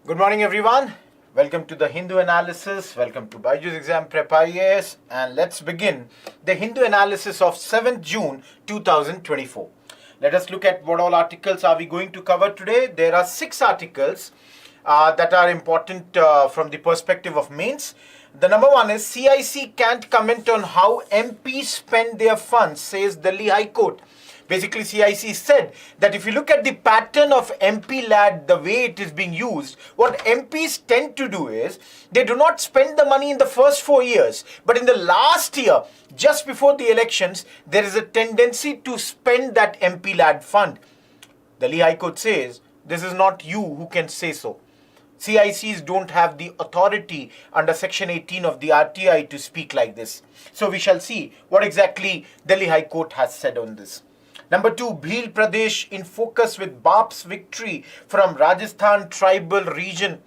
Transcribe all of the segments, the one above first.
Good morning, everyone. Welcome to the Hindu analysis. Welcome to Byjus exam prep IAS. And let's begin the Hindu analysis of 7th June 2024. Let us look at what all articles are we going to cover today. There are 6 articles that are important from the perspective of mains. The number one is CIC can't comment on how MPs spend their funds, says Delhi High Court. Basically, CIC said that if you look at the pattern of MP lad, the way it is being used, what MPs tend to do is they do not spend the money in the first 4 years, but in the last year, just before the elections, there is a tendency to spend that MP lad fund. The High Court says this is not you who can say so. CICs don't have the authority under Section 18 of the RTI to speak like this. So we shall see what exactly Delhi High Court has said on this. Number 2, Bhil Pradesh in focus with BAP's victory from Rajasthan tribal region.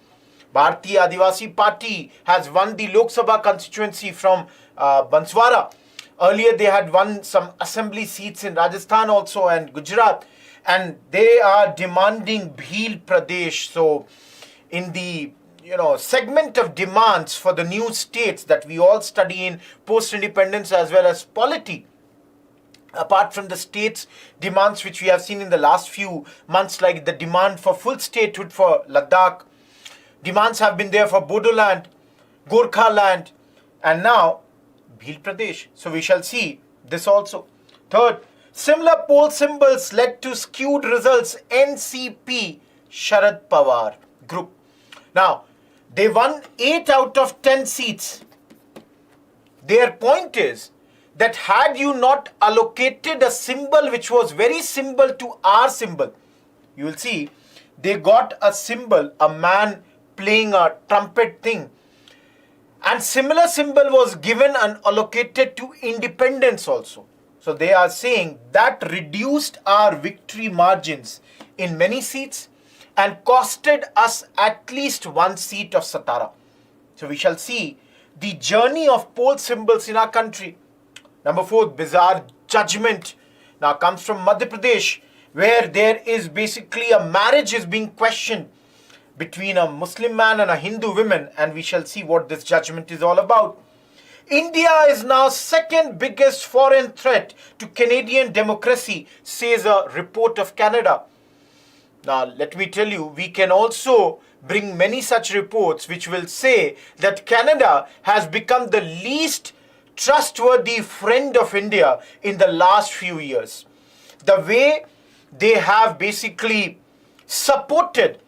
Bharatiya Adivasi Party has won the Lok Sabha constituency from Banswara. Earlier they had won some assembly seats in Rajasthan also and Gujarat. And they are demanding Bhil Pradesh. So in the segment of demands for the new states that we all study in post-independence as well as polity, apart from the states' demands which we have seen in the last few months, like the demand for full statehood for Ladakh, demands have been there for Bodoland, Gorkha land, and now Bhil Pradesh. So we shall see this also. Third, similar poll symbols led to skewed results. NCP Sharad Pawar group. Now, they won 8 out of 10 seats. Their point is that had you not allocated a symbol which was very similar to our symbol, you will see they got a symbol, a man playing a trumpet thing. And similar symbol was given and allocated to independence also. So they are saying that reduced our victory margins in many seats and costed us at least 1 seat of Satara. So we shall see the journey of poll symbols in our country. Number 4, bizarre judgment now comes from Madhya Pradesh, where there is basically a marriage is being questioned between a Muslim man and a Hindu woman, and we shall see what this judgment is all about. India is now second biggest foreign threat to Canadian democracy, says a report of Canada. Now, let me tell you, we can also bring many such reports which will say that Canada has become the least trustworthy friend of India in the last few years. The way they have basically supported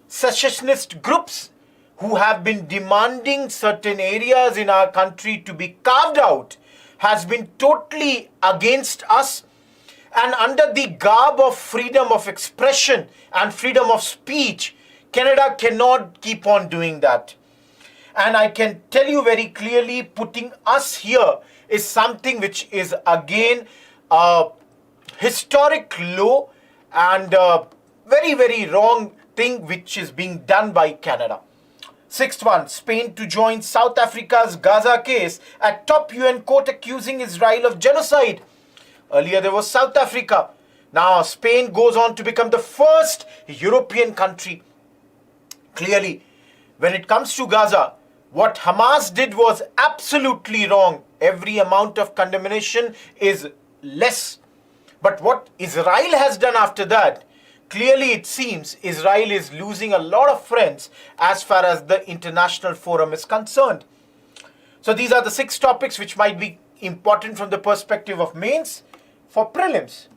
secessionist groups who have been demanding certain areas in our country to be carved out has been totally against us. And under the garb of freedom of expression and freedom of speech, Canada cannot keep on doing that. And I can tell you very clearly, putting us here is something which is again a historic low and a very, very wrong thing which is being done by Canada. 6th one, Spain to join South Africa's Gaza case at top UN court accusing Israel of genocide. Earlier there was South Africa. Now Spain goes on to become the first European country. Clearly, when it comes to Gaza, what Hamas did was absolutely wrong. Every amount of condemnation is less. But what Israel has done after that, clearly it seems Israel is losing a lot of friends as far as the international forum is concerned. So these are the 6 topics which might be important from the perspective of mains. For prelims,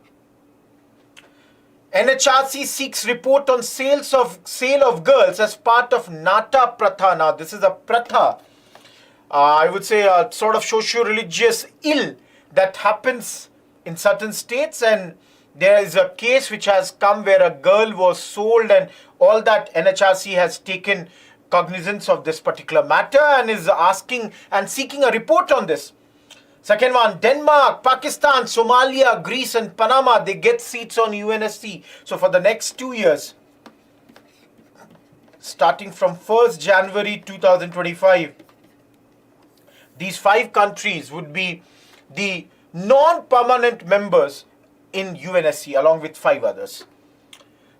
NHRC seeks report on sale of girls as part of Nat Prata. Now, this is a pratha, I would say a sort of socio-religious ill that happens in certain states, and there is a case which has come where a girl was sold and all that. NHRC has taken cognizance of this particular matter and is asking and seeking a report on this. Second one, Denmark, Pakistan, Somalia, Greece and Panama, they get seats on UNSC. So for the next 2 years, starting from 1st January 2025, these 5 countries would be the non-permanent members in UNSC along with 5 others.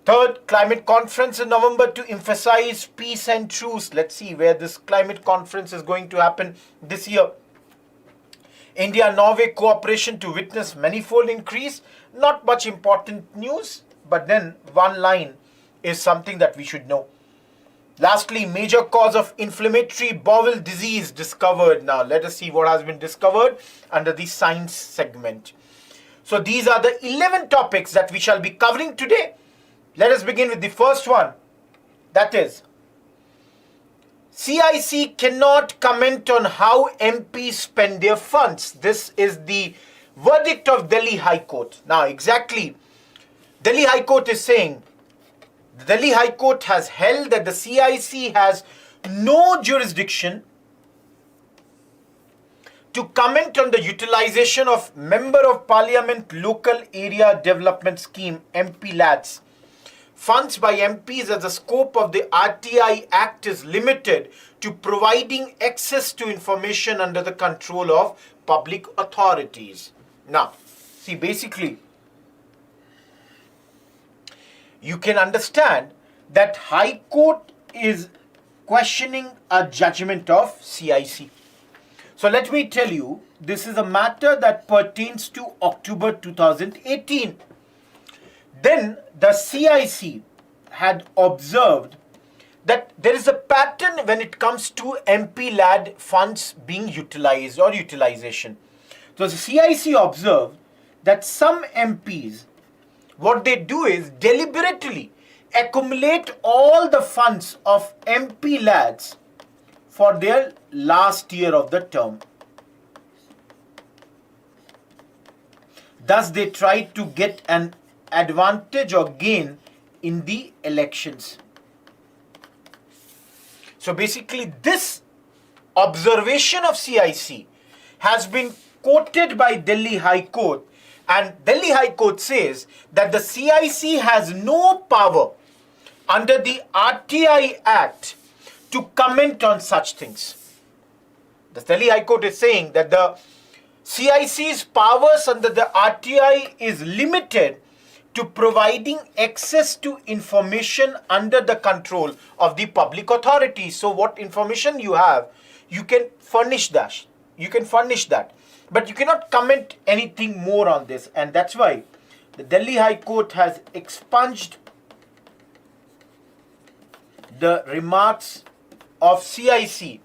Third, climate conference in November to emphasize peace and truce. Let's see where this climate conference is going to happen this year. India-Norway cooperation to witness manifold increase. Not much important news, but then one line is something that we should know. Lastly, major cause of inflammatory bowel disease discovered. Now, let us see what has been discovered under the science segment. So, these are the 11 topics that we shall be covering today. Let us begin with the first one. That is, CIC cannot comment on how MPs spend their funds. This is the verdict of Delhi High Court. Now, exactly, Delhi High Court is saying, the Delhi High Court has held that the CIC has no jurisdiction to comment on the utilization of Member of Parliament Local Area Development Scheme, MP-LADS, funds by MPs, as the scope of the RTI Act is limited to providing access to information under the control of public authorities. Now, see, basically, you can understand that High Court is questioning a judgment of CIC. So let me tell you, this is a matter that pertains to October 2018. Then the CIC had observed that there is a pattern when it comes to MP-LAD funds being utilized or utilization. So the CIC observed that some MPs, what they do is deliberately accumulate all the funds of MP-LADs for their last year of the term. Thus, they try to get an advantage or gain in the elections. So basically, this observation of CIC has been quoted by Delhi High Court, and Delhi High Court says that the CIC has no power under the RTI Act to comment on such things. The Delhi High Court is saying that the CIC's powers under the RTI is limited to providing access to information under the control of the public authority. So what information you have, you can furnish that. You can furnish that. But you cannot comment anything more on this. And that's why the Delhi High Court has expunged the remarks of CIC,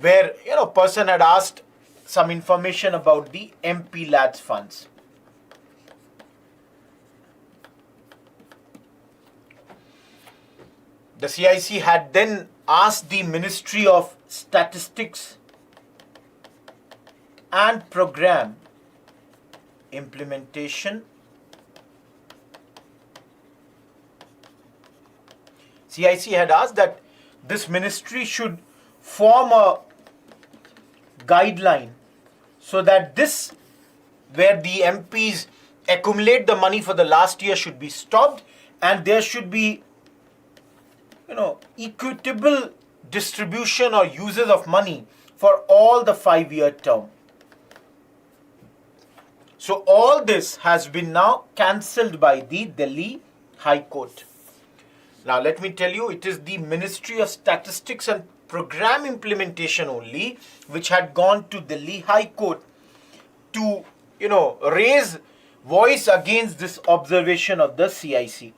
where person had asked some information about the MP-LADS funds. The CIC had then asked the Ministry of Statistics and Program Implementation. CIC had asked that this ministry should form a guideline so that this, where the MPs accumulate the money for the last year, should be stopped, and there should be equitable distribution or uses of money for all the 5-year term. So all this has been now cancelled by the Delhi High Court. Now let me tell you, it is the Ministry of Statistics and Program Implementation only which had gone to Delhi High Court to raise voice against this observation of the CIC.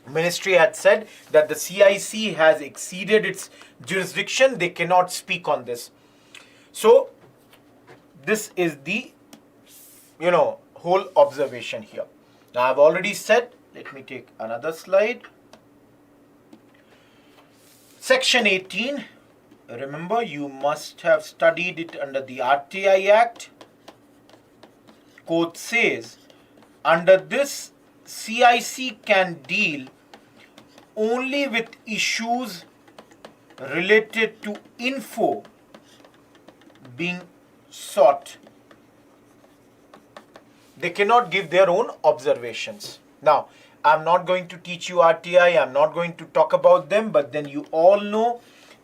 Ministry had said that the CIC has exceeded its jurisdiction. They cannot speak on this. So this is the whole observation here. Now I've already said, let me take another slide. Section 18, remember, you must have studied it under the RTI Act. Court says, under this, CIC can deal only with issues related to info being sought. They cannot give their own observations. Now, I'm not going to teach you RTI, I'm not going to talk about them, but then you all know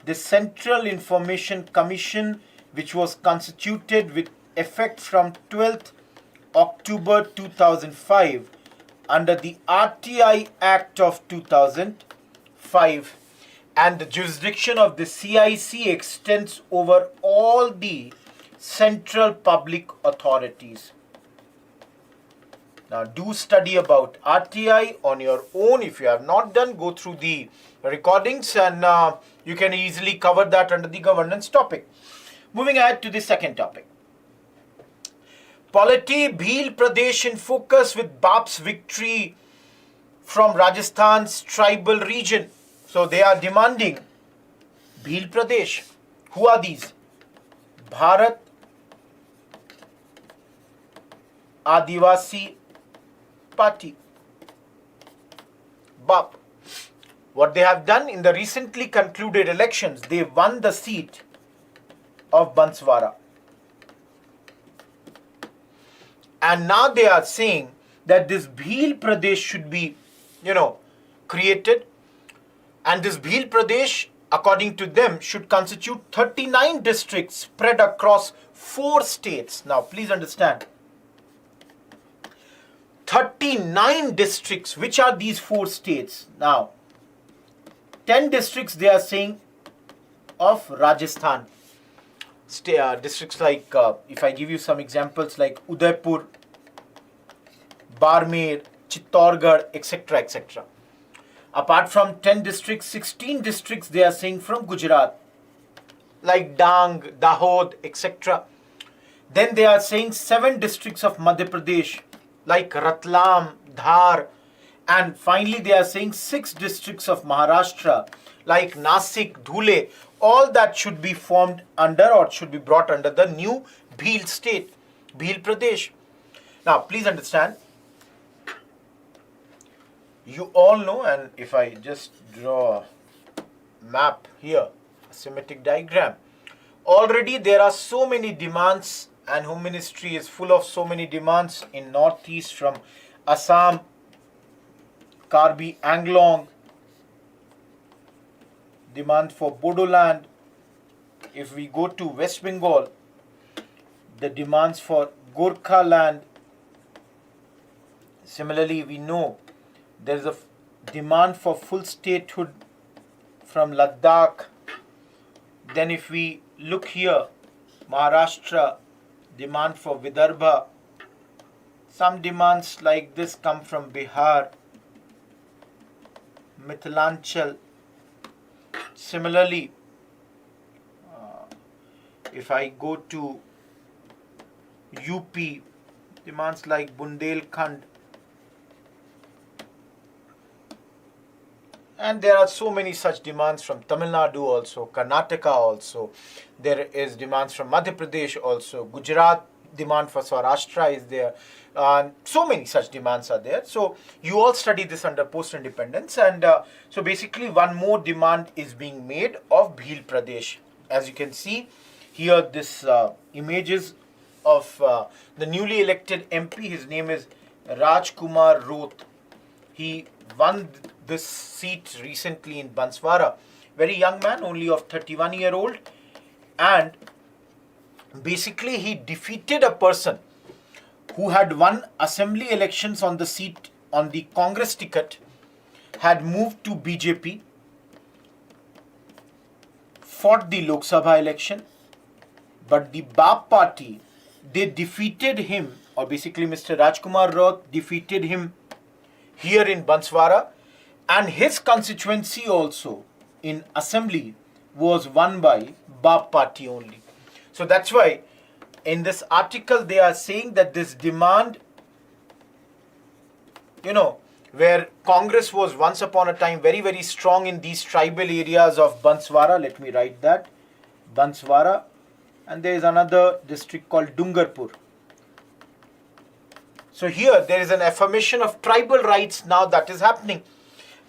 the Central Information Commission, which was constituted with effect from 12th October 2005, under the RTI Act of 2005, and the jurisdiction of the CIC extends over all the central public authorities. Now do study about RTI on your own. If you have not done, go through the recordings and you can easily cover that under the governance topic. Moving ahead to the second topic. Polity Bhil Pradesh in focus with BAP's victory from Rajasthan's tribal region. So they are demanding Bhil Pradesh. Who are these? Bharat Adivasi Party, BAP. What they have done in the recently concluded elections, they won the seat of Banswara. And now they are saying that this Bhil Pradesh should be, created. And this Bhil Pradesh, according to them, should constitute 39 districts spread across 4 states. Now, please understand. 39 districts. Which are these 4 states? Now, 10 districts they are saying of Rajasthan. Districts like, if I give you some examples like Udaipur, Barmer, Chittorgarh, etc., etc. Apart from 10 districts, 16 districts they are saying from Gujarat, like Dang, Dahod, etc. Then they are saying 7 districts of Madhya Pradesh, like Ratlam, Dhar, and finally they are saying 6 districts of Maharashtra, like Nasik, Dhule. All that should be formed under or should be brought under the new Bhil state, Bhil Pradesh. Now, please understand, you all know, and if I just draw a map here, a schematic diagram, already there are so many demands, and Home Ministry is full of so many demands in Northeast from Assam, Karbi Anglong, demand for Bodoland. If we go to West Bengal, the demands for Gorkha land. Similarly, we know there is a demand for full statehood from Ladakh. Then if we look here, Maharashtra, demand for Vidarbha. Some demands like this come from Bihar, Mithilanchal. Similarly, if I go to UP, demands like Bundelkhand. And there are so many such demands from Tamil Nadu also, Karnataka also. There is demands from Madhya Pradesh also. Gujarat, demand for Saurashtra is there. So many such demands are there. So you all study this under post-independence. And so basically one more demand is being made of Bhil Pradesh. As you can see here, this images of the newly elected MP. His name is Rajkumar Roth. He won this seat recently in Banswara. Very young man, only of 31-year-old. And basically he defeated a person who had won assembly elections on the seat on the Congress ticket, had moved to BJP, fought the Lok Sabha election, but the BAP party, they defeated him, or basically Mr. Rajkumar Roth defeated him here in Banswara, and his constituency also in assembly was won by BAP party only. So that's why in this article they are saying that this demand, where Congress was once upon a time very, very strong in these tribal areas of Banswara. Let me write that. Banswara. And there is another district called Dungarpur. So here there is an affirmation of tribal rights now that is happening.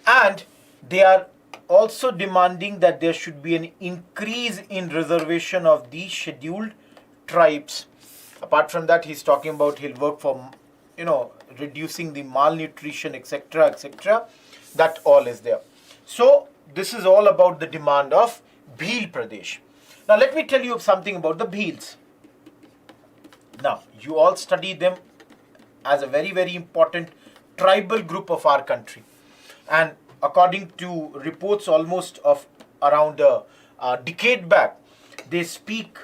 And they are also demanding that there should be an increase in reservation of these scheduled tribes. Apart from that, he's talking about he'll work for, reducing the malnutrition, etc., etc. That all is there. So this is all about the demand of Bhil Pradesh. Now let me tell you something about the Bhils. Now you all study them as a very, very important tribal group of our country. And according to reports almost of around a decade back, they speak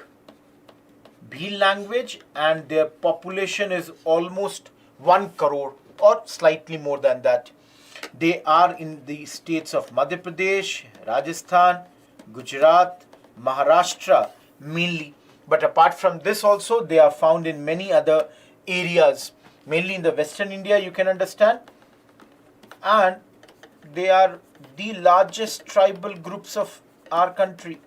Bhil language and their population is almost 1 crore or slightly more than that. They are in the states of Madhya Pradesh, Rajasthan, Gujarat, Maharashtra mainly. But apart from this also, they are found in many other areas, mainly in the Western India, you can understand. And they are the largest tribal groups of our country.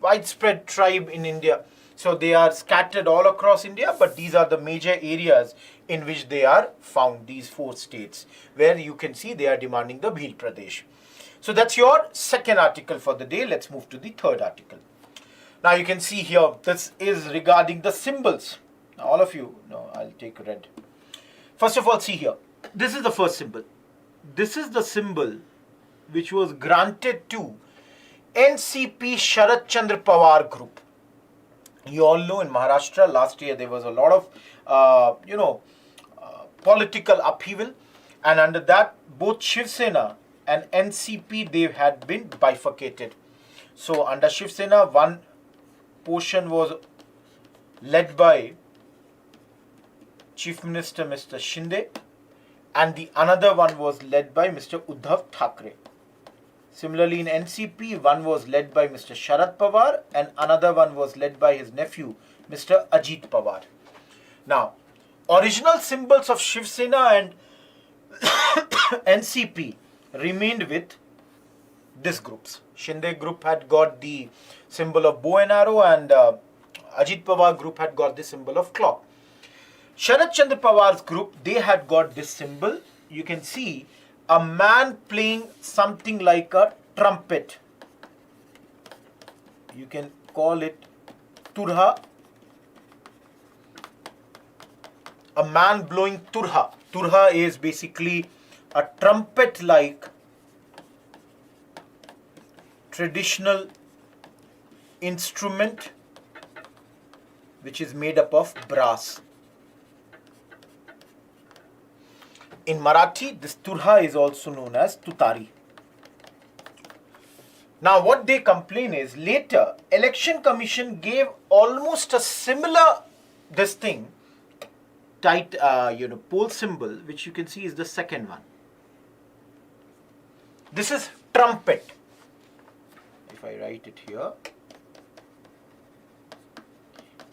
Widespread tribe in India. So they are scattered all across India, but these are the major areas in which they are found, these 4 states, where you can see they are demanding the Bhil Pradesh. So that's your second article for the day. Let's move to the third article. Now you can see here, this is regarding the symbols. Now all of you, no, I'll take red. First of all, see here. This is the first symbol. This is the symbol which was granted to NCP Sharad Chandra Pawar group. You all know in Maharashtra last year there was a lot of political upheaval, and under that both Shiv Sena and NCP, they had been bifurcated. So under Shiv Sena, one portion was led by Chief Minister Mr. Shinde and the another one was led by Mr. Uddhav Thackeray. Similarly, in NCP, one was led by Mr. Sharad Pawar and another one was led by his nephew, Mr. Ajit Pawar. Now, original symbols of Shiv Sena and NCP remained with these groups. Shinde group had got the symbol of bow and arrow and Ajit Pawar group had got the symbol of clock. Sharad Chandra Pawar's group, they had got this symbol. You can see a man playing something like a trumpet. You can call it turha. A man blowing turha. Turha is basically a trumpet-like traditional instrument which is made up of brass. In Marathi, this turha is also known as tutari. Now, what they complain is later, Election Commission gave almost a similar this thing, tight, pole symbol, which you can see is the second one. This is trumpet. If I write it here.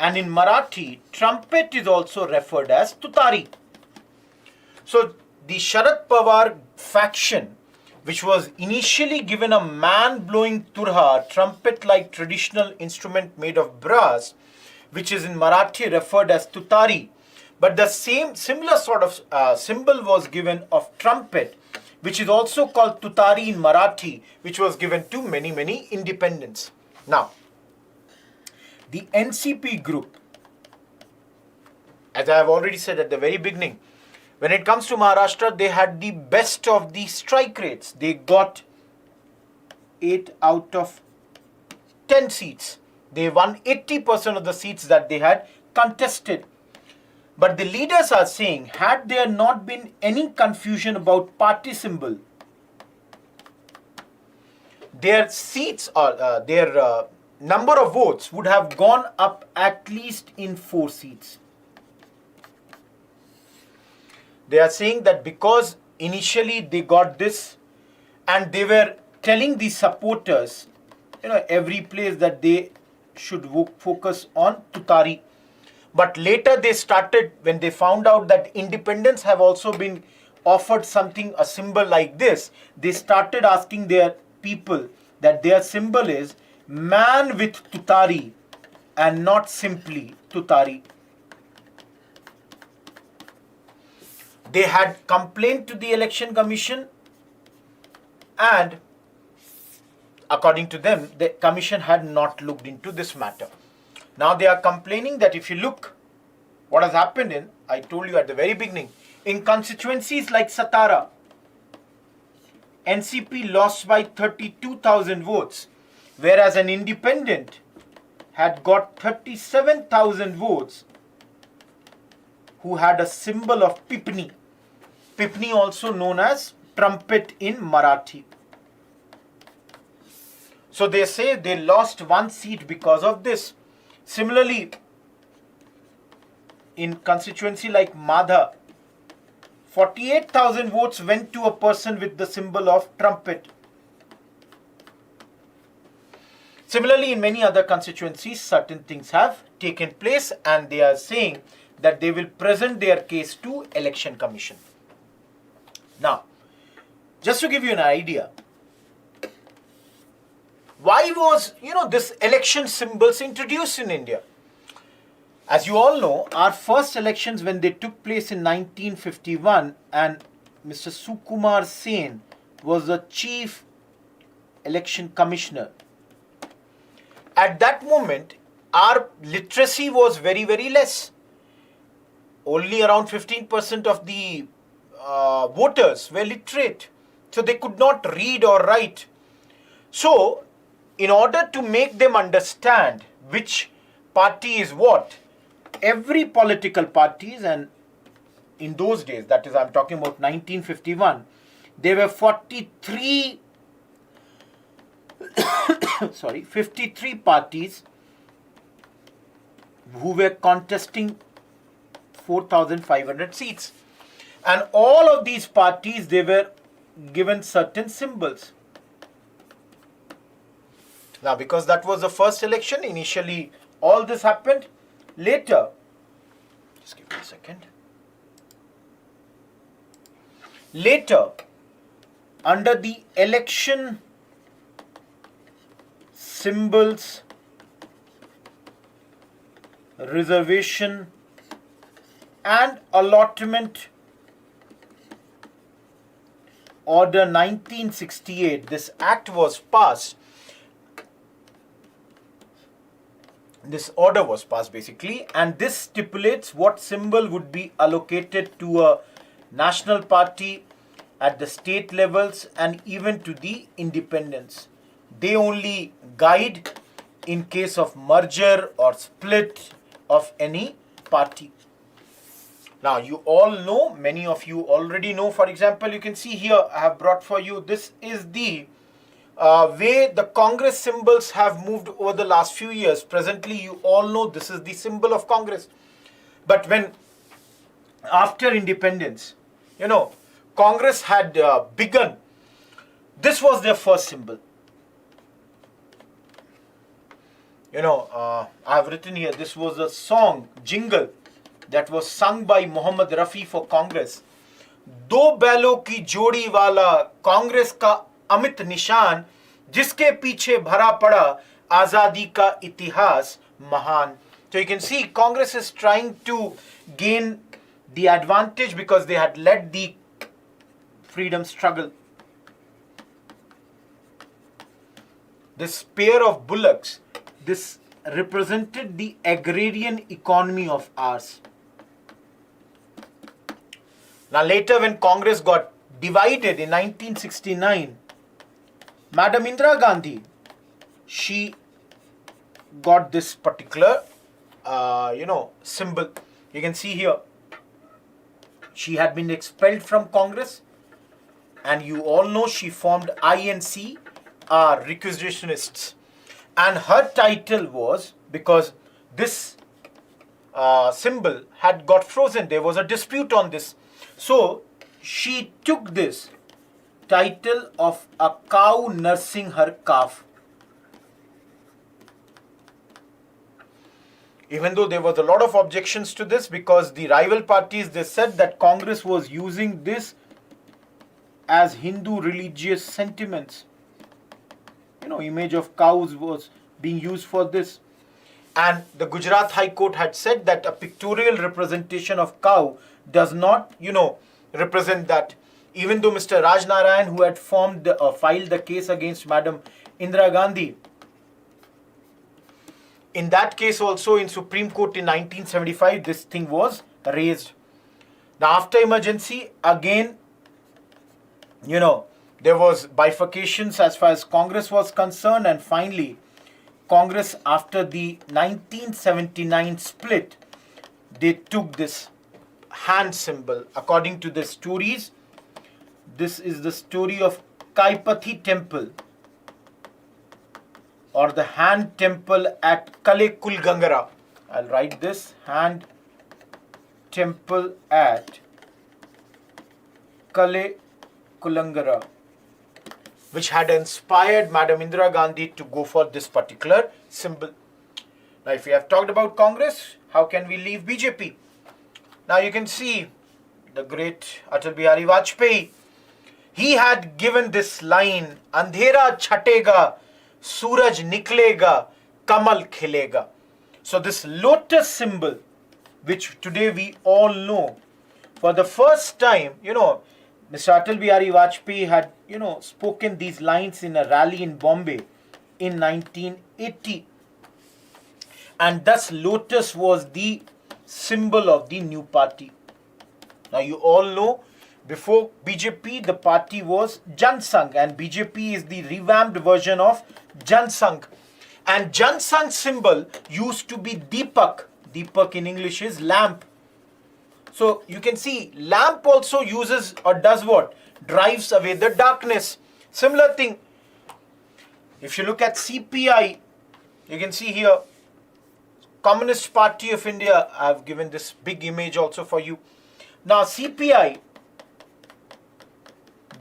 And in Marathi, trumpet is also referred as tutari. So, the Sharad Pawar faction, which was initially given a man blowing turha, trumpet-like traditional instrument made of brass, which is in Marathi referred as tutari, but the similar sort of symbol was given of trumpet, which is also called tutari in Marathi, which was given to many independents. Now, the NCP group, as I have already said at the very beginning, when it comes to Maharashtra, they had the best of the strike rates. They got 8 out of 10 seats. They won 80% of the seats that they had contested. But the leaders are saying, had there not been any confusion about party symbol, their seats or their number of votes would have gone up at least in 4 seats. They are saying that because initially they got this and they were telling the supporters, every place that they should focus on tutari. But later they started, when they found out that independents have also been offered something, a symbol like this, they started asking their people that their symbol is man with tutari and not simply tutari. They had complained to the Election Commission and according to them, the Commission had not looked into this matter. Now they are complaining that if you look what has happened in, I told you at the very beginning, in constituencies like Satara, NCP lost by 32,000 votes, whereas an independent had got 37,000 votes who had a symbol of Pipni. Pipni, also known as trumpet in Marathi. So they say they lost one seat because of this. Similarly, in constituency like Madha, 48,000 votes went to a person with the symbol of trumpet. Similarly, in many other constituencies, certain things have taken place and they are saying that they will present their case to Election Commission. Now, just to give you an idea, why was, this election symbols introduced in India? As you all know, our first elections, when they took place in 1951, and Mr. Sukumar Sen was the chief election commissioner. At that moment, our literacy was very, very less. Only around 15% of the voters were literate. So they could not read or write. So, in order to make them understand which party is what, every political parties, and in those days, that is, I'm talking about 1951, there were 53 53 parties who were contesting 4,500 seats. And all of these parties, they were given certain symbols. Now, because that was the first election, initially all this happened. Later, just give me a second. Later, under the election symbols reservation and allotment order 1968, this act was passed. This order was passed basically, and this stipulates what symbol would be allocated to a national party at the state levels and even to the independents. They only guide in case of merger or split of any party. Now, you all know, many of you already know, for example, you can see here, I have brought for you, this is the way the Congress symbols have moved over the last few years. Presently, you all know this is the symbol of Congress. But when, after independence, Congress had begun, this was their first symbol. I have written here, this was a song, jingle, that was sung by Mohammad Rafi for Congress. दो बैलों की जोड़ी वाला कांग्रेस का अमित निशान, जिसके पीछे भरा पड़ा आजादी का इतिहास महान. So you can see Congress is trying to gain the advantage because they had led the freedom struggle. This pair of bullocks, this represented the agrarian economy of ours. Now later, when Congress got divided in 1969, Madam Indira Gandhi, she got this particular symbol. You can see here, she had been expelled from Congress, and you all know she formed INC, requisitionists. And her title was, because this symbol had got frozen, there was a dispute on this. So she took this title of a cow nursing her calf. Even though there was a lot of objections to this, because the rival parties, they said that Congress was using this as Hindu religious sentiments. Image of cows was being used for this. And the Gujarat High Court had said that a pictorial representation of cow does not, represent that. Even though Mr. Raj Narayan, who had filed the case against Madam Indira Gandhi, in that case also in Supreme Court in 1975, this thing was raised. Now after emergency, again, there was bifurcations as far as Congress was concerned, and finally, Congress, after the 1979 split, they took this hand symbol. According to the stories, this is the story of Kaipathi temple or the hand temple at Kalekulgangara. I'll write this, hand temple at Kalekulangara, which had inspired Madam Indira Gandhi to go for this particular symbol. Now, if we have talked about Congress, how can we leave BJP? Now, you can see the great Atal Bihari Vajpayee. He had given this line, Andhera chhatega, Suraj niklega, Kamal khilega. So, this lotus symbol, which today we all know, for the first time, Mr. Atal Bihari Vajpayee had, spoken these lines in a rally in Bombay in 1980. And thus lotus was the symbol of the new party. Now you all know, before BJP, the party was Jan Sangh, and BJP is the revamped version of Jan Sangh. And Jan Sangh symbol used to be Deepak. Deepak in English is lamp. So you can see lamp also uses or does what? Drives away the darkness. Similar thing. If you look at CPI, you can see here, Communist Party of India. I have given this big image also for you. Now CPI,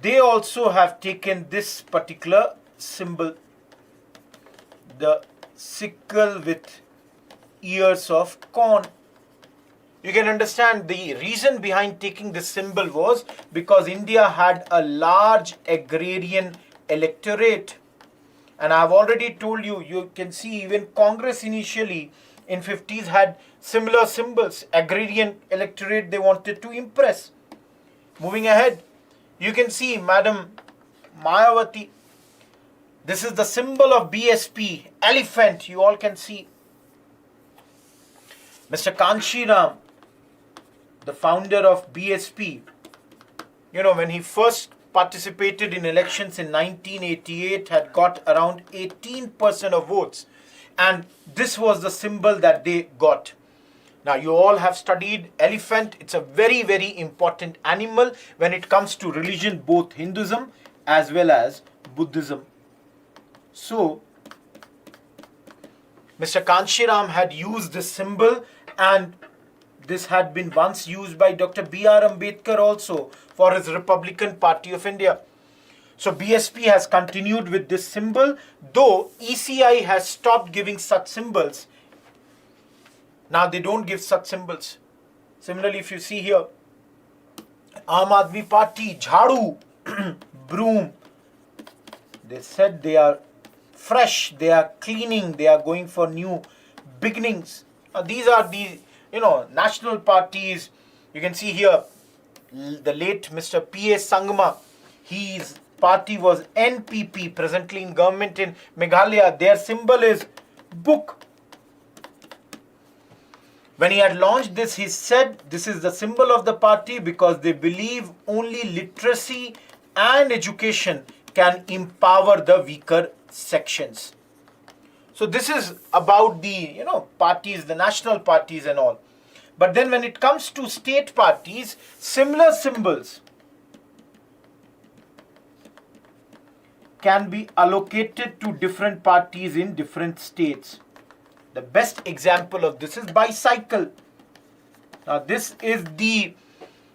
they also have taken this particular symbol, the sickle with ears of corn. You can understand the reason behind taking this symbol was because India had a large agrarian electorate. And I have already told you, you can see even Congress initially in 50s had similar symbols. Agrarian electorate they wanted to impress. Moving ahead, you can see Madam Mayawati. This is the symbol of BSP, elephant, you all can see. Mr. Kanshiram, the founder of BSP, when he first participated in elections in 1988, had got around 18% of votes. And this was the symbol that they got. Now, you all have studied elephant. It's a very, very important animal when it comes to religion, both Hinduism as well as Buddhism. So, Mr. Kanshiram had used this symbol, and this had been once used by Dr. B.R. Ambedkar also for his Republican Party of India. So BSP has continued with this symbol, though ECI has stopped giving such symbols. Now they don't give such symbols. Similarly, if you see here, Aam Aadmi Party, Jhadu, broom. They said they are fresh, they are cleaning, they are going for new beginnings. Now these are the national parties. You can see here the late Mr. P.A. Sangma. His party was NPP, presently in government in Meghalaya. Their symbol is book. When he had launched this, he said this is the symbol of the party because they believe only literacy and education can empower the weaker sections. So this is about the parties, the national parties and all. But then when it comes to state parties, similar symbols can be allocated to different parties in different states. The best example of this is bicycle. Now this is the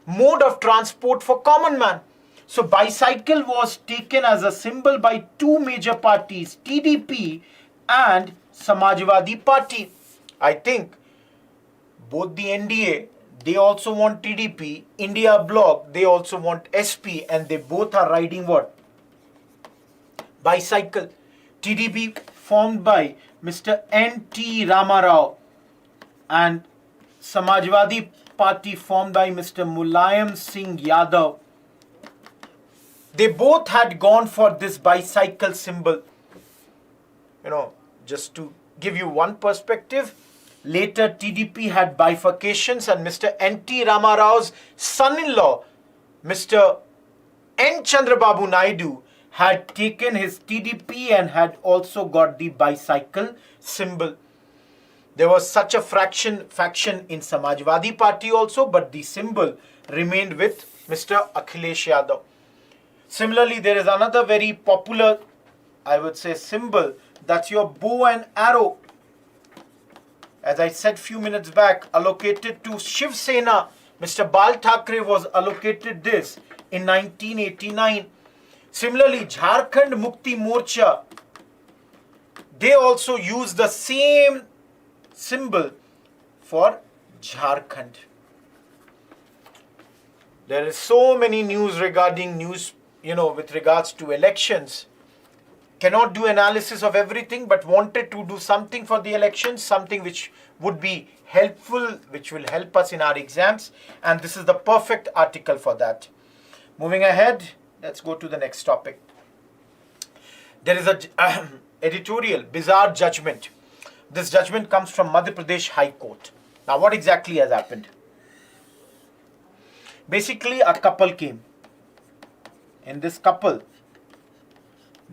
mode of transport for common man. So bicycle was taken as a symbol by two major parties, TDP and Samajwadi Party. I think both the NDA, they also want TDP, India Bloc, they also want SP, and they both are riding what? Bicycle. TDP formed by Mr. N.T. Ramarao and Samajwadi Party formed by Mr. Mulayam Singh Yadav. They both had gone for this bicycle symbol. Just to give you one perspective, later TDP had bifurcations and Mr. N.T. Ramarao's son-in-law, Mr. N. Chandrababu Naidu, had taken his TDP and had also got the bicycle symbol. There was such a faction in Samajwadi Party also, but the symbol remained with Mr. Akhilesh Yadav. Similarly, there is another very popular, I would say, symbol. That's your bow and arrow. As I said few minutes back, allocated to Shiv Sena. Mr. Bal Thackeray was allocated this in 1989. Similarly, Jharkhand Mukti Morcha, they also use the same symbol for Jharkhand. There is so many news regarding with regards to elections. Cannot do analysis of everything, but wanted to do something for the elections, something which would be helpful, which will help us in our exams, and this is the perfect article for that. Moving ahead, let's go to the next topic. There is a editorial, bizarre judgment. This judgment comes from Madhya Pradesh High Court. Now, what exactly has happened? Basically, a couple came. In this couple,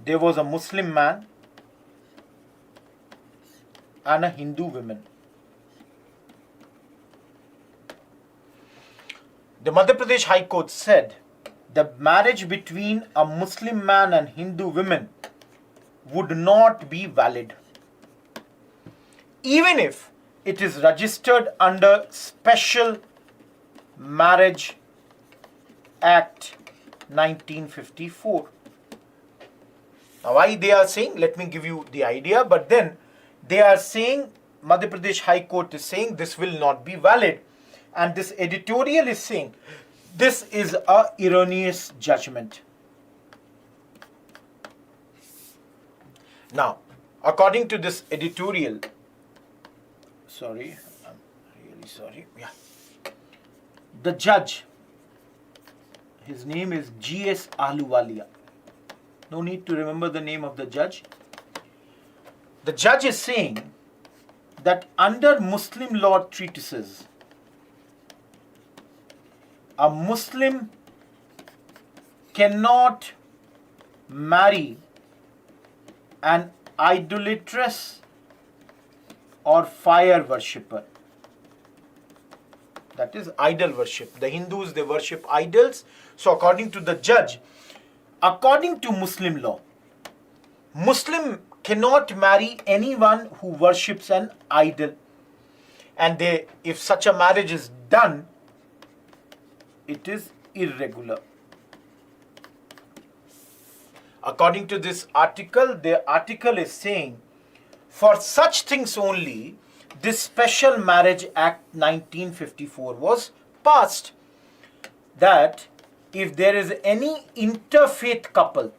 there was a Muslim man and a Hindu woman. The Madhya Pradesh High Court said the marriage between a Muslim man and Hindu woman would not be valid, even if it is registered under Special Marriage Act 1954. Now, why they are saying, let me give you the idea, but then they are saying, Madhya Pradesh High Court is saying this will not be valid, and this editorial is saying this is a erroneous judgment. Now, according to this editorial, I'm really sorry, the judge, his name is G.S. Ahluwalia. No need to remember the name of the judge. The judge is saying that under Muslim law treatises, a Muslim cannot marry an idolatress or fire worshipper. That is idol worship. The Hindus, they worship idols. So according to the judge, according to Muslim law, Muslim cannot marry anyone who worships an idol. And if such a marriage is done, it is irregular. According to this article, the article is saying for such things only, this Special Marriage Act 1954 was passed, that if there is any interfaith couple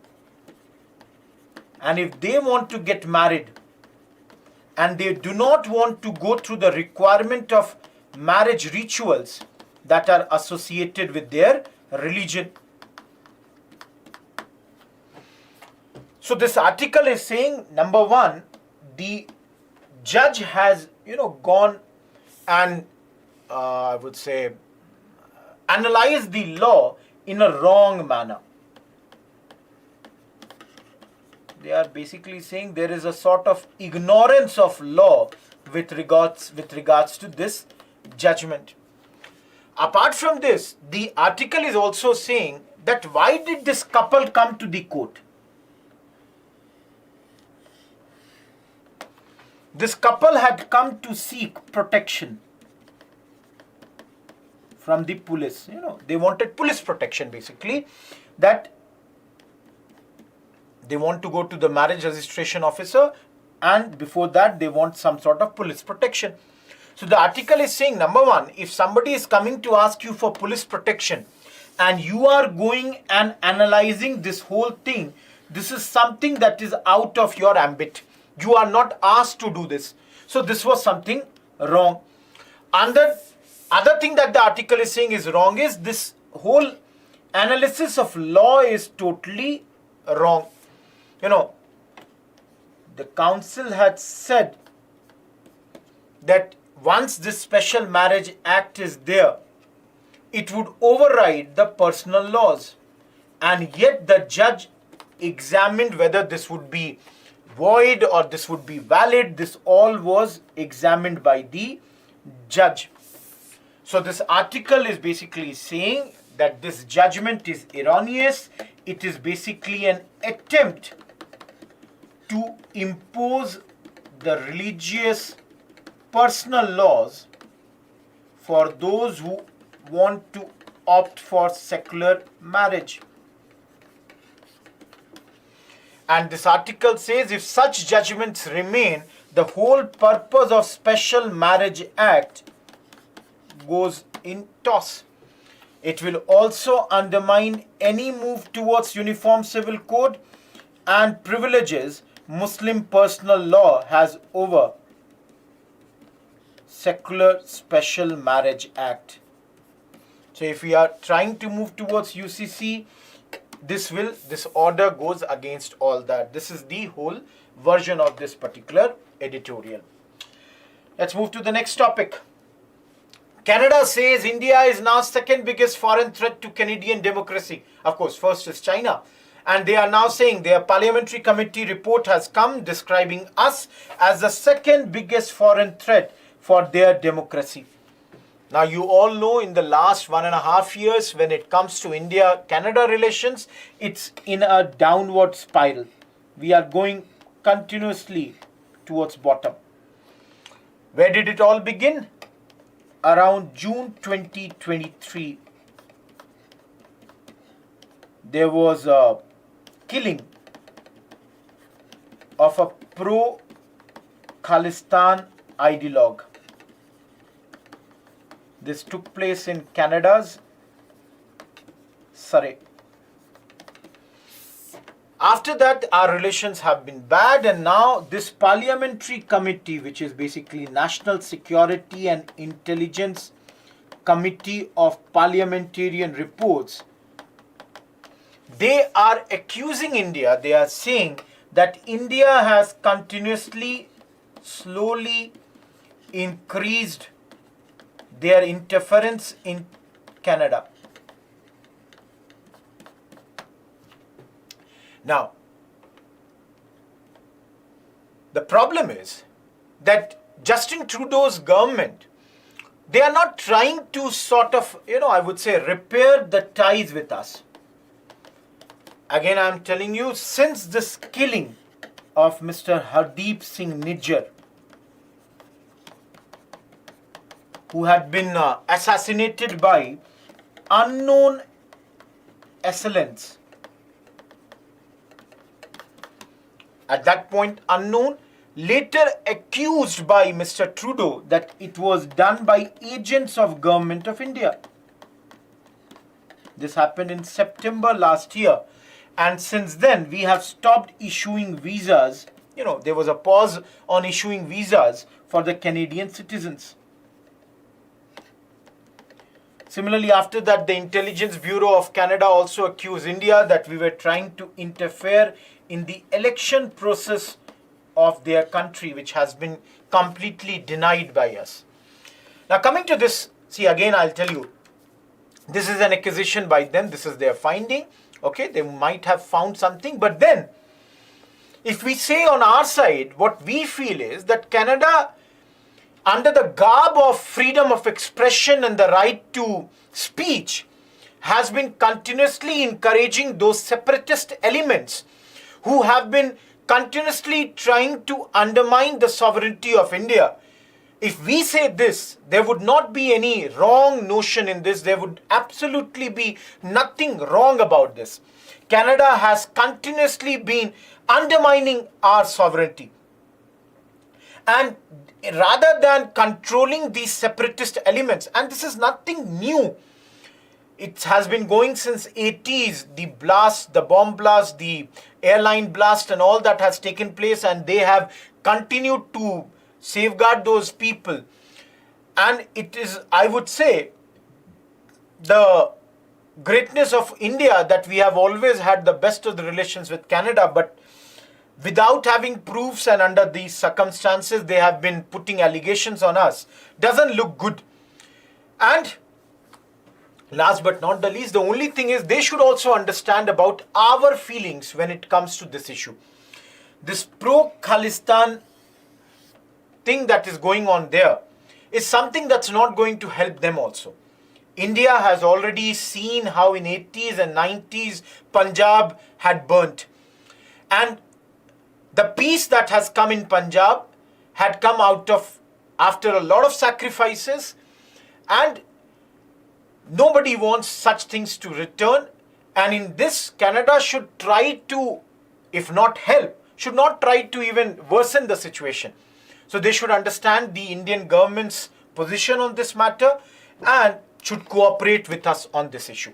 and if they want to get married and they do not want to go through the requirement of marriage rituals that are associated with their religion. So this article is saying, number one, the judge has gone and I would say analyzed the law in a wrong manner. They are basically saying there is a sort of ignorance of law with regards to this judgment. Apart from this, the article is also saying that why did this couple come to the court? This couple had come to seek protection from the police. They wanted police protection basically, that they want to go to the marriage registration officer, and before that they want some sort of police protection. So the article is saying, number one, if somebody is coming to ask you for police protection and you are going and analyzing this whole thing, this is something that is out of your ambit. You are not asked to do this. So this was something wrong. And the other thing that the article is saying is wrong is this whole analysis of law is totally wrong. The council had said that once this Special Marriage Act is there, it would override the personal laws. And yet the judge examined whether this would be void or this would be valid. This all was examined by the judge. So this article is basically saying that this judgment is erroneous. It is basically an attempt to impose the religious personal laws for those who want to opt for secular marriage. And this article says if such judgments remain, the whole purpose of Special Marriage Act goes in toss. It will also undermine any move towards uniform civil code and privileges Muslim personal law has over secular Special Marriage Act. So if we are trying to move towards UCC, this order goes against all that. This is the whole version of this particular editorial. Let's move to the next topic. Canada says India is now second biggest foreign threat to Canadian democracy. Of course, first is China. And they are now saying their parliamentary committee report has come describing us as the second biggest foreign threat for their democracy. Now, you all know in the last 1.5 years, when it comes to India-Canada relations, it's in a downward spiral. We are going continuously towards bottom. Where did it all begin? Around June 2023, there was a killing of a pro-Khalistan ideologue. This took place in Canada's Surrey. After that, our relations have been bad, and now this parliamentary committee, which is basically National Security and Intelligence Committee of Parliamentarian Reports, they are accusing India. They are saying that India has continuously, slowly increased their interference in Canada. Now, the problem is that Justin Trudeau's government, they are not trying to sort of, I would say, repair the ties with us. Again, I am telling you, since this killing of Mr. Hardeep Singh Nijjar, who had been assassinated by unknown assailants, at that point unknown, later accused by Mr. Trudeau that it was done by agents of Government of India. This happened in September last year, and since then we have stopped issuing visas. There was a pause on issuing visas for the Canadian citizens. Similarly, after that, the Intelligence Bureau of Canada also accused India that we were trying to interfere in the election process of their country, which has been completely denied by us. Now, coming to this, see, again, I'll tell you, this is an accusation by them. This is their finding. Okay, they might have found something. But then, if we say on our side, what we feel is that Canada, under the garb of freedom of expression and the right to speech, has been continuously encouraging those separatist elements who have been continuously trying to undermine the sovereignty of India. If we say this, there would not be any wrong notion in this. There would absolutely be nothing wrong about this. Canada has continuously been undermining our sovereignty. And rather than controlling these separatist elements, and this is nothing new, it has been going since 80s, the blast, the bomb blast, the airline blast and all that has taken place, and they have continued to safeguard those people. And it is, I would say, the greatness of India that we have always had the best of the relations with Canada, but without having proofs and under these circumstances, they have been putting allegations on us. Doesn't look good. And last but not the least, the only thing is they should also understand about our feelings when it comes to this issue. this pro-Khalistan thing that is going on there is something that's not going to help them also. India has already seen how in 80s and 90s Punjab had burnt. And the peace that has come in Punjab had come after a lot of sacrifices, and nobody wants such things to return. And in this, Canada should try to, if not help, should not try to even worsen the situation. So they should understand the Indian government's position on this matter and should cooperate with us on this issue.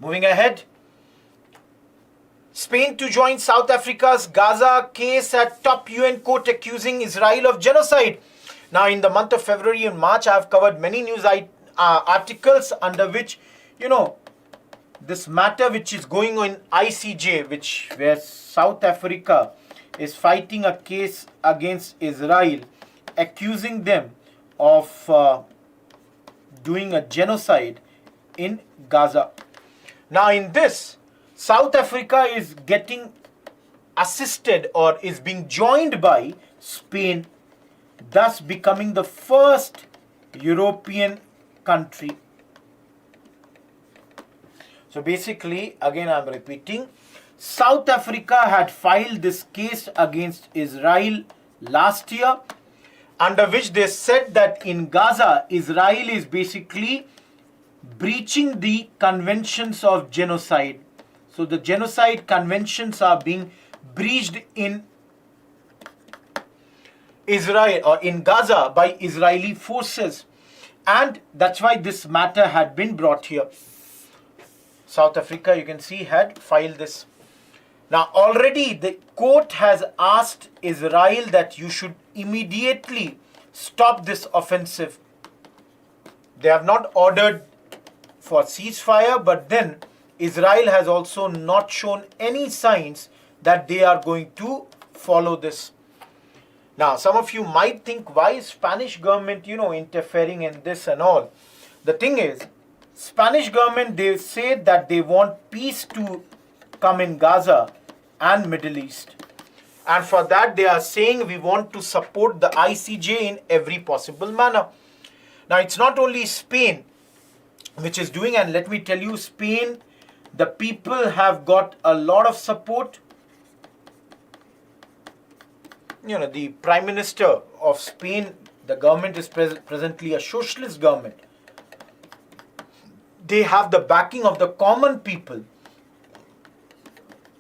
Moving ahead, Spain to join South Africa's Gaza case at top UN court accusing Israel of genocide. Now, in the month of February and March, I have covered many news articles under which, this matter which is going on ICJ, where South Africa is fighting a case against Israel, accusing them of doing a genocide in Gaza. Now, in this, South Africa is getting assisted or is being joined by Spain, thus becoming the first European country. So basically, again I'm repeating, South Africa had filed this case against Israel last year, under which they said that in Gaza, Israel is basically breaching the conventions of genocide. So the genocide conventions are being breached in Israel or in Gaza by Israeli forces. And that's why this matter had been brought here. South Africa, you can see, had filed this. Now already the court has asked Israel that you should immediately stop this offensive. They have not ordered for ceasefire, but then Israel has also not shown any signs that they are going to follow this. Now, some of you might think, why is Spanish government, interfering in this and all? The thing is, Spanish government, they say that they want peace to come in Gaza and Middle East. And for that, they are saying we want to support the ICJ in every possible manner. Now, it's not only Spain which is doing, and let me tell you, Spain, the people have got a lot of support. The Prime Minister of Spain, the government is presently a socialist government. They have the backing of the common people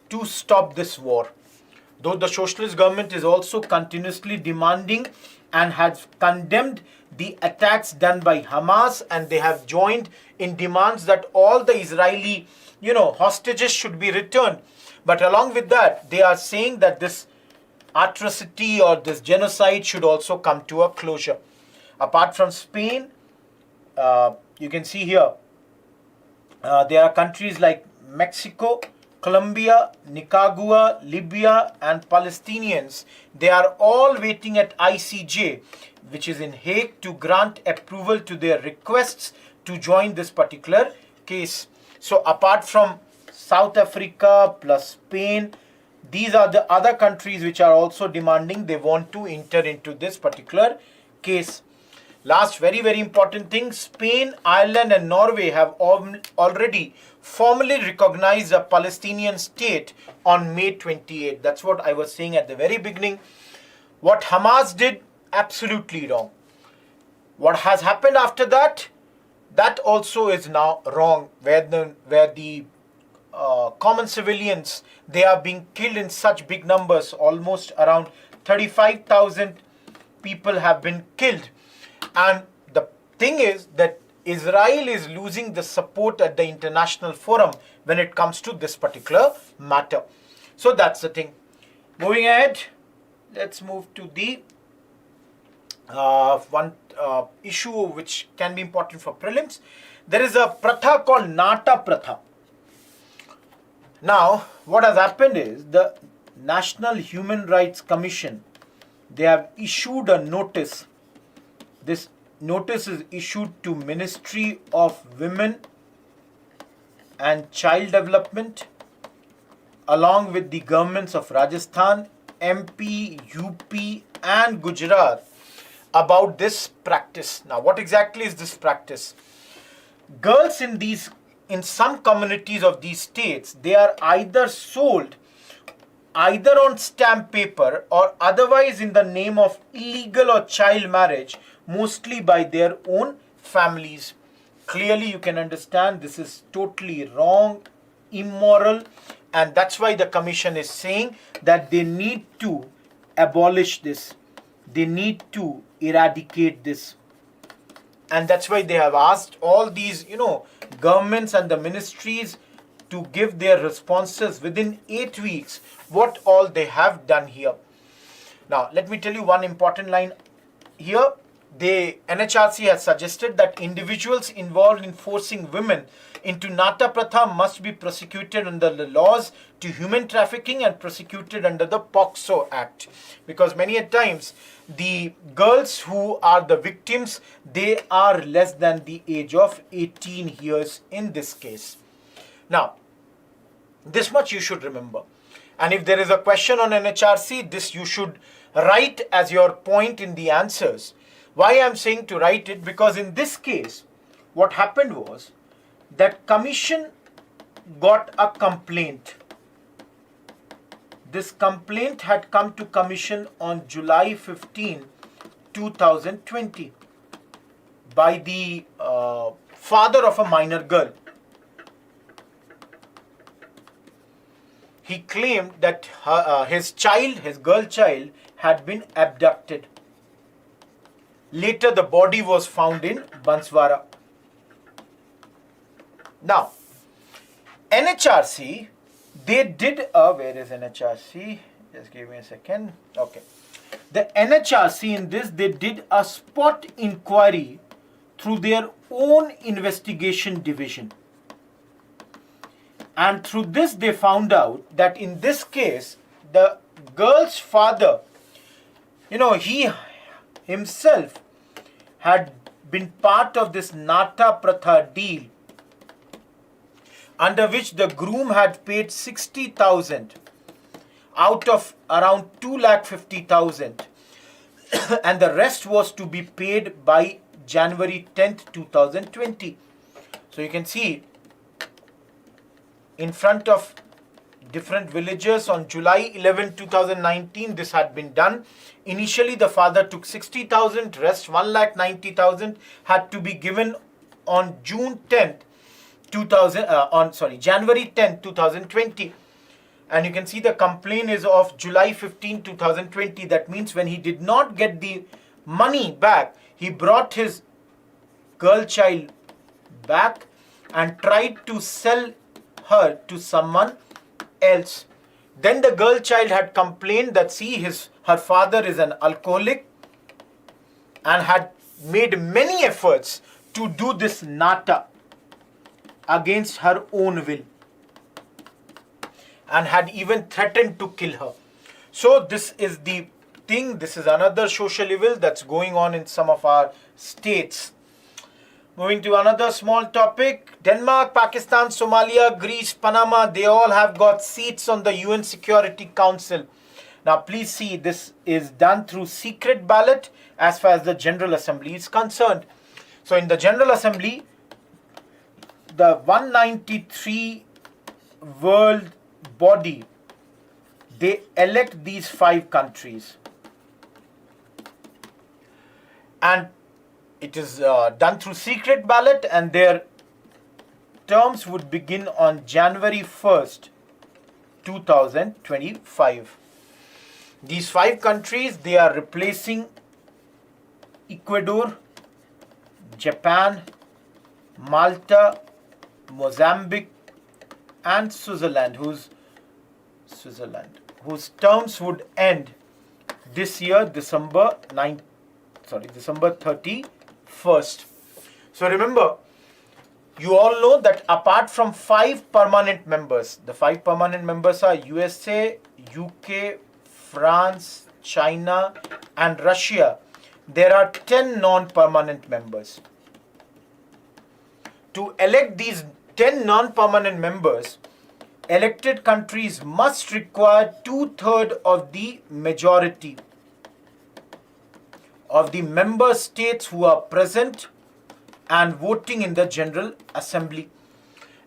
to stop this war. Though the socialist government is also continuously demanding and has condemned the attacks done by Hamas, and they have joined in demands that all the Israeli hostages should be returned. But along with that, they are saying that this atrocity or this genocide should also come to a closure. Apart from Spain, you can see here, there are countries like Mexico, Colombia, Nicaragua, Libya, and Palestinians. They are all waiting at ICJ, which is in Hague, to grant approval to their requests to join this particular case. So apart from South Africa plus Spain, these are the other countries which are also demanding they want to enter into this particular case. Last very, very important thing, Spain, Ireland and Norway have already formally recognized a Palestinian state on May 28. That's what I was saying at the very beginning. What Hamas did, absolutely wrong. What has happened after that, that also is now wrong, where the common civilians, they are being killed in such big numbers. Almost around 35,000 people have been killed. And the thing is that Israel is losing the support at the international forum when it comes to this particular matter. So that's the thing. Moving ahead, let's move to the one issue which can be important for prelims. There is a pratha called Nat Prata. Now, what has happened is the National Human Rights Commission, they have issued a notice. This notice is issued to Ministry of Women and Child Development, along with the governments of Rajasthan, MP, UP and Gujarat about this practice. Now, what exactly is this practice? Girls in some communities of these states, they are either sold either on stamp paper or otherwise in the name of illegal or child marriage, mostly by their own families. Clearly, you can understand this is totally wrong, immoral, and that's why the commission is saying that they need to abolish this. They need to eradicate this. And that's why they have asked all these, governments and the ministries to give their responses within 8 weeks, what all they have done here. Now, let me tell you one important line here. The NHRC has suggested that individuals involved in forcing women into Nata Pratha must be prosecuted under the laws to human trafficking and prosecuted under the POCSO Act. Because many a times, the girls who are the victims, they are less than the age of 18 years in this case. Now, this much you should remember. And if there is a question on NHRC, this you should write as your point in the answers. Why I am saying to write it? Because in this case, what happened was that commission got a complaint. This complaint had come to commission on July 15, 2020 by the father of a minor girl. He claimed that his girl child, had been abducted. Later, the body was found in Banswara. Now, NHRC, they did where is NHRC? Just give me a second. Okay. The NHRC in this, they did a spot inquiry through their own investigation division. And through this, they found out that in this case, the girl's father, he himself had been part of this Nata Pratha deal, under which the groom had paid 60,000 out of around 2,50,000, and the rest was to be paid by January 10th, 2020. So you can see in front of different villagers on July 11, 2019, this had been done. Initially, the father took 60,000, rest 1,90,000 had to be given on January 10th, 2020. And you can see the complaint is of July 15, 2020. That means when he did not get the money back, he brought his girl child back and tried to sell her to someone else. Then the girl child had complained that her father is an alcoholic and had made many efforts to do this nata against her own will and had even threatened to kill her. So this is the thing. This is another social evil that's going on in some of our states. Moving to another small topic. Denmark, Pakistan, Somalia, Greece, Panama, they all have got seats on the UN Security Council. Now please see, this is done through secret ballot as far as the General Assembly is concerned. So in the General Assembly, the 193 world body, they elect these 5 countries. And it is done through secret ballot, and their terms would begin on January 1st, 2025. These 5 countries, they are replacing Ecuador, Japan, Malta, Mozambique, and Switzerland, whose terms would end this year, December 31st. So remember, you all know that apart from 5 permanent members, the 5 permanent members are USA, UK, France, China, and Russia. There are 10 non-permanent members. To elect these 10 non-permanent members, elected countries must require 2/3 of the majority of the member states who are present and voting in the General Assembly,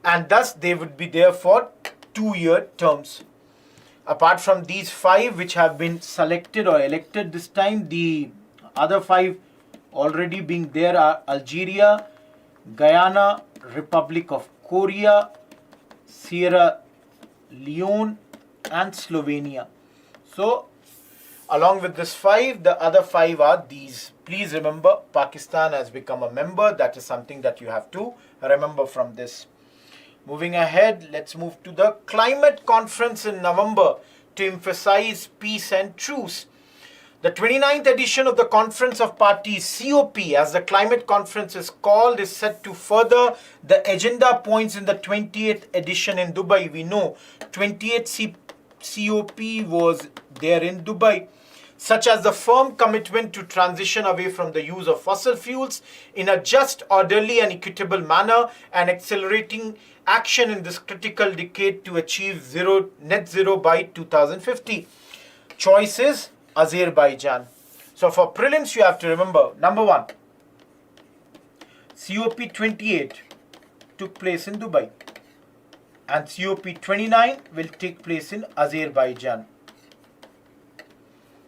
and thus they would be there for 2-year terms. Apart from these 5 which have been selected or elected this time, the other 5 already being there are Algeria, Guyana, Republic of Korea, Sierra Leone and Slovenia. So along with this 5, the other 5 are these. Please remember, Pakistan has become a member. That is something that you have to remember from this. Moving ahead, let's move to the climate conference in November to emphasize peace and truce. The 29th edition of the Conference of Parties, COP, as the climate conference is called, is set to further the agenda points in the 28th edition in Dubai. We know 28th COP was there in Dubai, such as the firm commitment to transition away from the use of fossil fuels in a just, orderly and equitable manner, and accelerating action in this critical decade to achieve net zero by 2050. Choices: Azerbaijan. So for prelims, you have to remember, number 1, COP28 took place in Dubai, and COP29 will take place in Azerbaijan.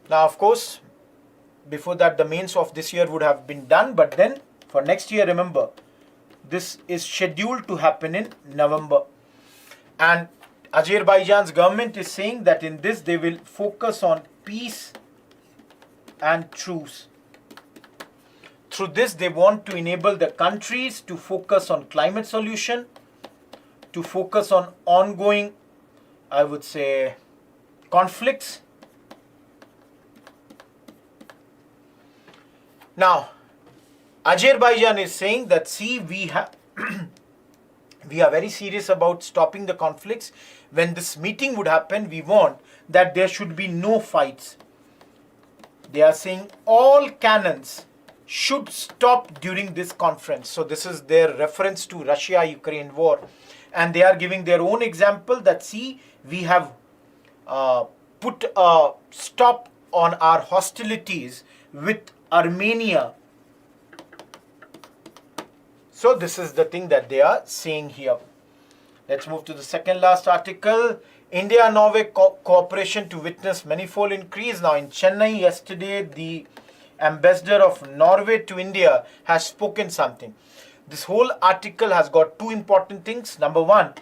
Now, of course, before that, the mains of this year would have been done, but then for next year, remember, this is scheduled to happen in November. And Azerbaijan's government is saying that in this they will focus on peace and truce. Through this, they want to enable the countries to focus on climate solution, to focus on ongoing, I would say, conflicts. Now, Azerbaijan is saying that, see, we are very serious about stopping the conflicts. When this meeting would happen, we want that there should be no fights. They are saying all cannons should stop during this conference. So this is their reference to Russia-Ukraine war. And they are giving their own example that, see, we have put a stop on our hostilities with Armenia. So this is the thing that they are saying here. Let's move to the second last article. India-Norway cooperation to witness manifold increase. Now in Chennai yesterday, the ambassador of Norway to India has spoken something. This whole article has got 2 important things. Number 1,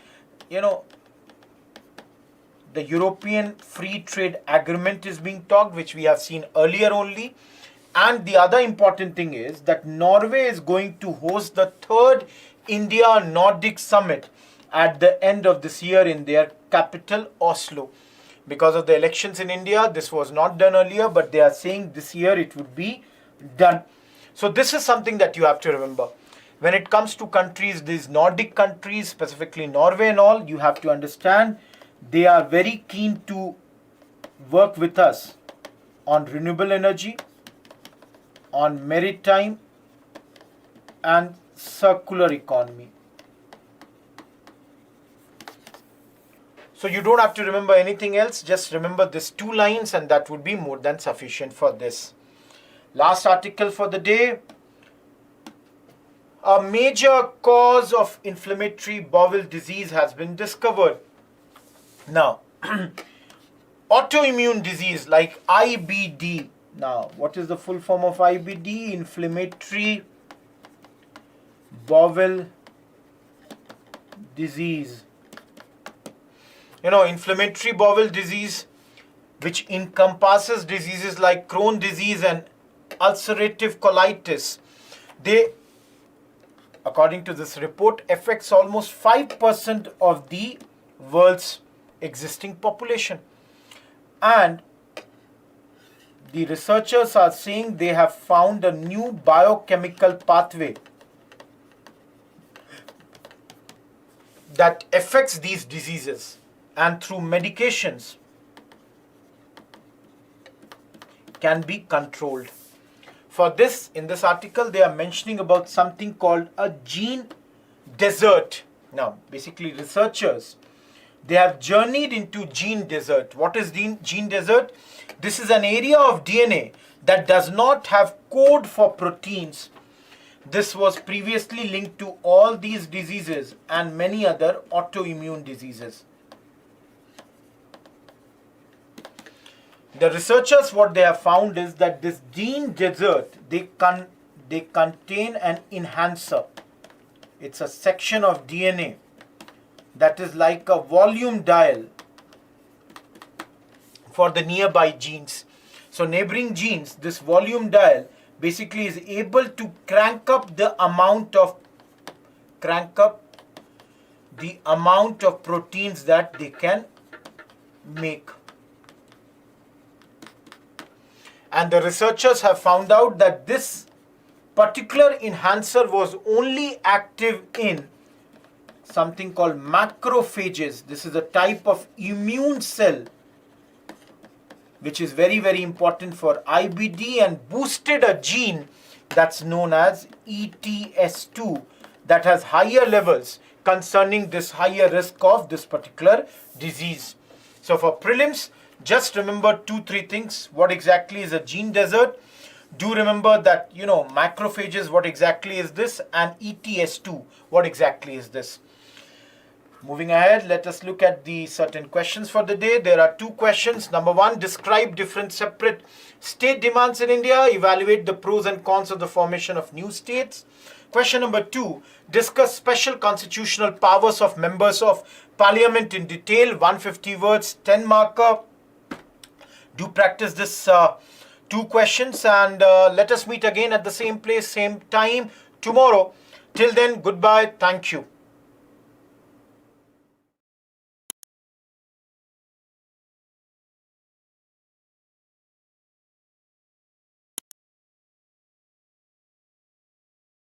the European Free Trade Agreement is being talked, which we have seen earlier only. And the other important thing is that Norway is going to host the 3rd India-Nordic Summit at the end of this year in their capital, Oslo. Because of the elections in India, this was not done earlier, but they are saying this year it would be done. So this is something that you have to remember. When it comes to countries, these Nordic countries, specifically Norway and all, you have to understand they are very keen to work with us on renewable energy, on maritime and circular economy. So you don't have to remember anything else, just remember these 2 lines and that would be more than sufficient for this. Last article for the day. A major cause of inflammatory bowel disease has been discovered. Now, autoimmune disease like IBD. Now, what is the full form of IBD? Inflammatory bowel disease. Inflammatory bowel disease, which encompasses diseases like Crohn's disease and ulcerative colitis. They, according to this report, affects almost 5% of the world's existing population. And the researchers are saying they have found a new biochemical pathway that affects these diseases, and through medications can be controlled. For this, in this article, they are mentioning about something called a gene desert. Now, basically researchers They have journeyed into gene desert. What is gene desert? This is an area of DNA that does not have code for proteins. This was previously linked to all these diseases and many other autoimmune diseases. The researchers, what they have found is that this gene desert, they contain an enhancer. It's a section of DNA that is like a volume dial for the nearby genes. So neighboring genes, this volume dial basically is able to crank up the amount of proteins that they can make. And the researchers have found out that this particular enhancer was only active in something called macrophages. This is a type of immune cell which is very, very important for IBD, and boosted a gene that's known as ETS2 that has higher levels concerning this higher risk of this particular disease. So for prelims, just remember 2-3 things. What exactly is a gene desert? Do remember that, macrophages, what exactly is this? And ETS2, what exactly is this? Moving ahead, let us look at the certain questions for the day. There are 2 questions. Number 1, describe different separate state demands in India. Evaluate the pros and cons of the formation of new states. Question number 2, discuss special constitutional powers of members of parliament in detail. 150 words, 10 marker. Do practice this 2 questions, and let us meet again at the same place, same time tomorrow. Till then, goodbye. Thank you.